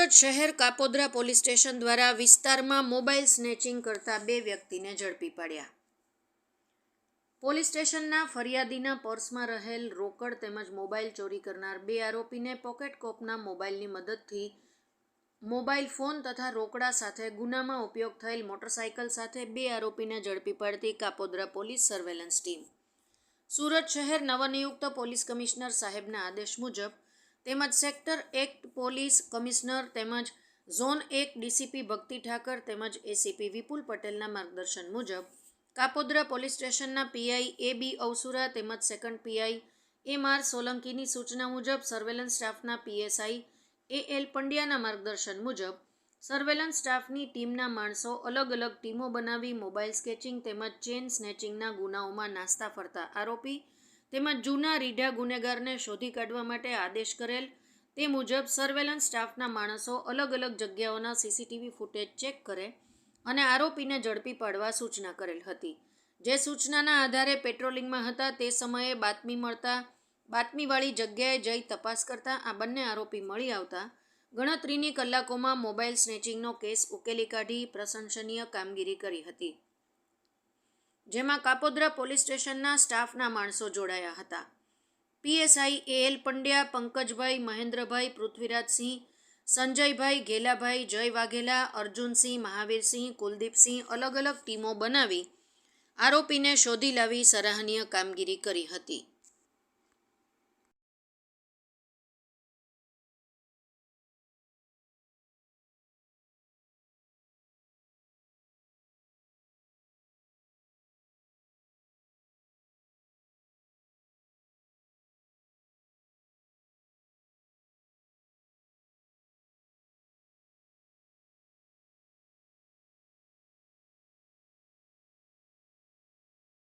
સુરત શહેર Kapodra police station દ્વારા વિસ્તારમાં મોબાઈલ સ્નેચિંગ કરતા 2 વ્યક્તિને ઝડપી પાડ્યા. પોલીસ સ્ટેશનના ફરિયાદીના પર્સમાં રહેલ રોકડ તેમજ મોબાઈલ ચોરી કરનાર 2 આરોપીને પોકેટ કોપના મોબાઈલની મદદથી મોબાઈલ ફોન તથા રોકડા સાથે ગુનામાં ઉપયોગ થયેલ મોટરસાઇકલ સાથે 2 આરોપીને ઝડપી પાડતી Kapodra police surveillance team Surat શહેર નવનિયુક્ત પોલીસ કમિશનર સાહેબના આદેશ મુજબ તેમજ સેક્ટર 1 પોલીસ કમિશનર તેમજ ઝોન 1 ડીસીપી ભક્તિ ઠાકર તેમજ એસીપી વિપુલ પટેલના માર્ગદર્શન મુજબ કાપોદ્રા પોલીસ સ્ટેશનના પીઆઈ એ.બી. અવસુરા તેમજ સેકન્ડ પીઆઈ એમ.આર. સોલંકીની સૂચના મુજબ સર્વેલન્સ સ્ટાફના પીએસઆઈ એ.એલ. પંડ્યાના માર્ગદર્શન મુજબ સર્વેલન્સ સ્ટાફની ટીમના માણસો અલગ અલગ ટીમો બનાવી મોબાઈલ સ્કેચિંગ તેમજ ચેન સ્નેચિંગના ગુનાઓમાં નાસ્તા ફરતા આરોપી તેમજ જૂના રીઢા ગુનેગારને શોધી કાઢવા માટે આદેશ કરેલ. તે મુજબ સર્વેલન્સ સ્ટાફના માણસો અલગ અલગ જગ્યાઓના સીસીટીવી ફૂટેજ ચેક કરે અને આરોપીને ઝડપી પાડવા સૂચના કરેલ હતી. જે સૂચનાના આધારે પેટ્રોલિંગમાં હતા તે સમયે બાતમી મળતા બાતમીવાળી જગ્યાએ જઈ તપાસ કરતા આ બંને આરોપી મળી આવતા ગણતરીની કલાકોમાં મોબાઈલ સ્નેચિંગનો કેસ ઉકેલી કાઢી પ્રશંસનીય કામગીરી કરી હતી. જેમાં કાપોદ્રા પોલીસ સ્ટેશનના સ્ટાફના માણસો જોડાયા હતા. પીએસઆઈ એ.એલ. પંડ્યા, પંકજભાઈ, મહેન્દ્રભાઈ, પૃથ્વીરાજસિંહ, સંજયભાઈ, ઘેલાભાઈ, જય વાઘેલા, અર્જુનસિંહ, મહાવીરસિંહ, કુલદીપસિંહ અલગ અલગ ટીમો બનાવી આરોપીને શોધી લાવી સરાહનીય કામગીરી કરી હતી.